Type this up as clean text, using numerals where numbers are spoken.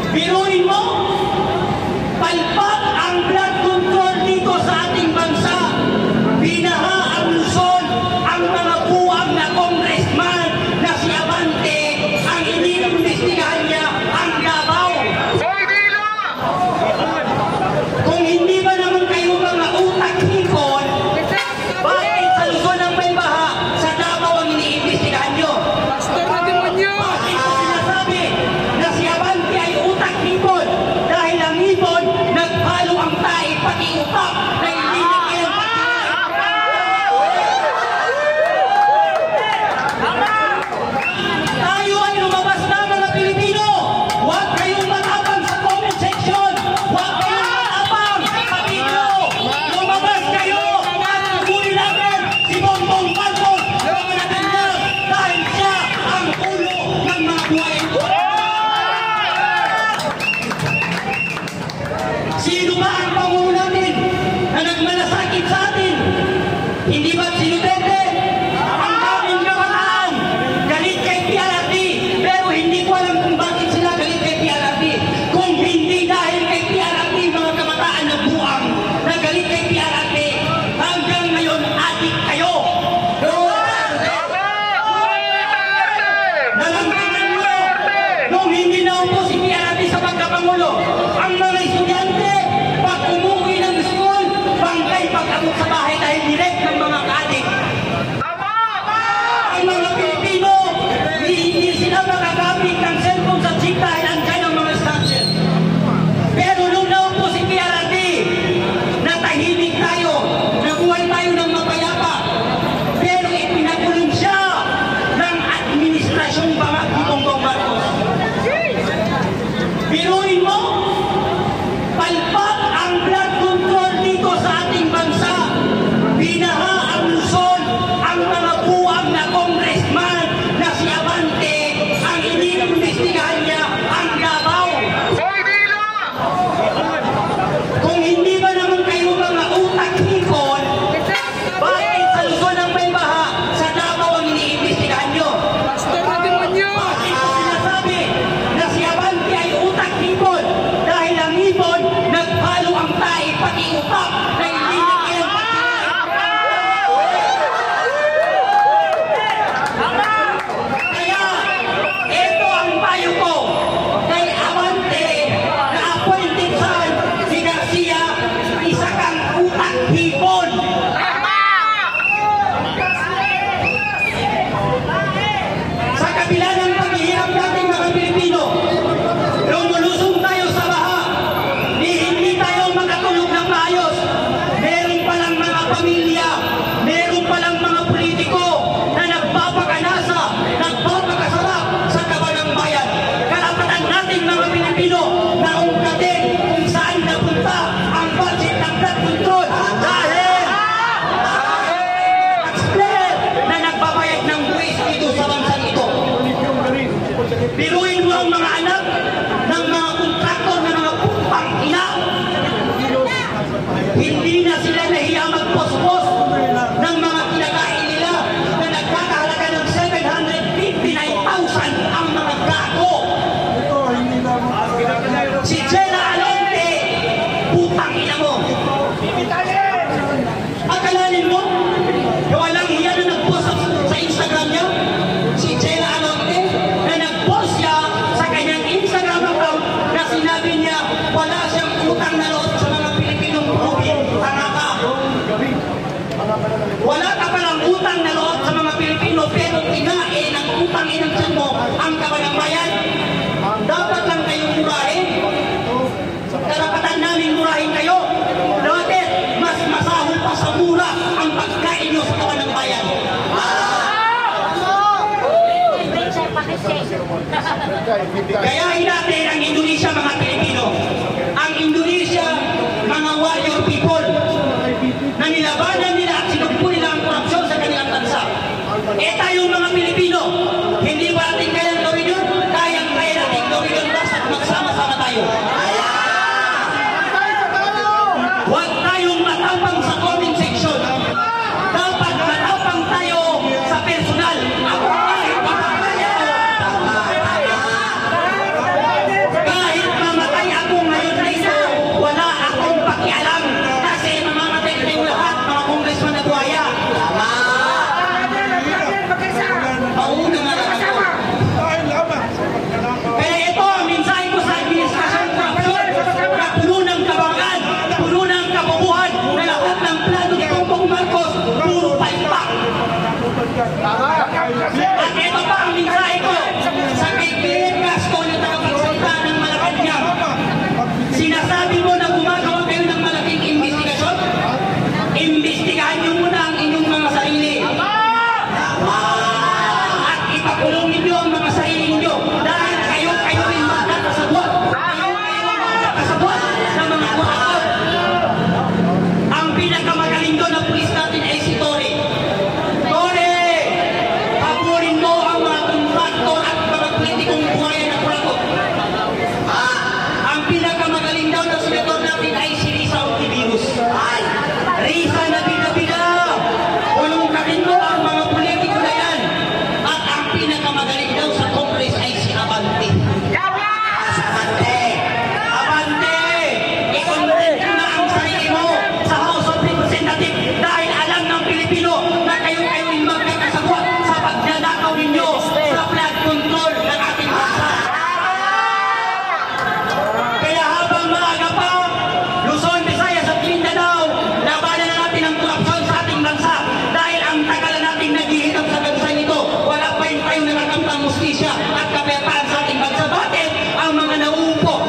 Biruin mo, palpak ang blood control dito sa ating bansa. Binaha ang Luzon, ang mga buwang na congressman na si Abante, ang iniimbestigahan niya ang Davao. Kung hindi ba naman kayo mga utak-hipon, bakit sa Luzon ang may baha, sa Davao ang iniimbestigahan niyo? Bakit ko sinasabi na si Abante ay utak-hipon? Dahil ang hipon, nagpalo ang tae pati utak na hindi niya kayang tayo ay lumabas na mga Pilipino. Huwag kayong matapang sa comment section. Huwag kayong matapang sa video. Lumabas kayo at tuloy natin si Bongbong Marcos na Malacanang dahil siya ang ulo ng mga buhay. Sino ba ang pangulo natin na nagmalasakit sa atin? Hindi ba si Duterte? Ang daming kabataan galit kay PRRD, pero hindi ko alam kung bakit sila galit kay PRRD. Kung hindi dahil kay PRRD, mga kabataan na buang na galit kay PRRD, hanggang ngayon adik kayo. Nalamdaman mo nung hindi naupo si PRRD sa pagkapangulo, ang mga estudyante pag umuwi ng school, bangkay pag-abot sa bahay dahil direct ng mga kaadik. Ang mga Pilipino, hindi sila makagamit ng cellphone sa jeep dahil andyan ang mga stanchion. Pero nung naupo si PRRD, natahimik tayo, nabuhay tayo ng mapayapa. Pero ipinakulong siya ng administrasyong Bongbong Marcos. Biruin mo, palpak ang blood control dito sa ating bansa. Binaha ang Luzon, ang mga buwang na congressman na si Abante, ang iniimbestigahan niya ang Davao. Kung hindi ba naman kayo mga utak-hipon, bakit sa Luzon ang may baha, sa Davao ang iniimbestigahan niyo? Bakit ko sinasabi na si Abante ay utak-hipon? Dahil ang hipon, nagpalo ang tae pati utak na hindi niya kayang kaya, ito ang payo ko kay Abante na appointed son si Garcia, isa kang utak-hipon. Sa kabila ng paghihirap natin mga Pilipino, lumulusong tayo sa baha, hindi tayo makatulog ng maayos. Meron palang mga pamilya, meron palang mga politiko na nagpapakanasa, nagpapakasarap sa kaban ng bayan. Karapatan natin mga Pilipino na ungkatin kung saan napunta ang budget ng blood control dahil taxpayer na nagbabayad ng buwis dito sa bansang ito. Biruin mo ang mga anak ng mga kontraktor na mga putang ina. Hindi na sila nahiya magpospos ng mga kinakain nila na nagkakahalaga ng 759,000 ang mga gago. Si Jenna Alonte, putang ina mo. Akalanin mo, walang hiya na nag-post sa Instagram niya? Si Jenna Alonte, na nag-post siya sa kanyang Instagram account na sinabi niya wala siyang utang na loob sa mga Pilipinong purubin. Tanga ka. Wala ka palang utang na loob sa mga Pilipino, pero kinain ang utang inang tiyan mo ang kaban ng bayan. Dapat lang kayong murahin. Karapatan namin murahin kayo. Bakit? Mas masahol pa sa mura ang pagkain nyo sa kaban ng bayan. Gayahin natin ang Indonesia mga Pilipino. Ang Indonesia, mga warrior people na nilabanan nila at sinugpo nila ang korupsyon sa kanilang bansa. Eh tayong mga Pilipino, hindi ba natin kayang gawin yun? Kayang-kaya natin gawin yun basta magsama-sama tayo. Huwag tayong matapang sa comment section. Dapat matapang tayo sa personal. Ako kahit sumpo.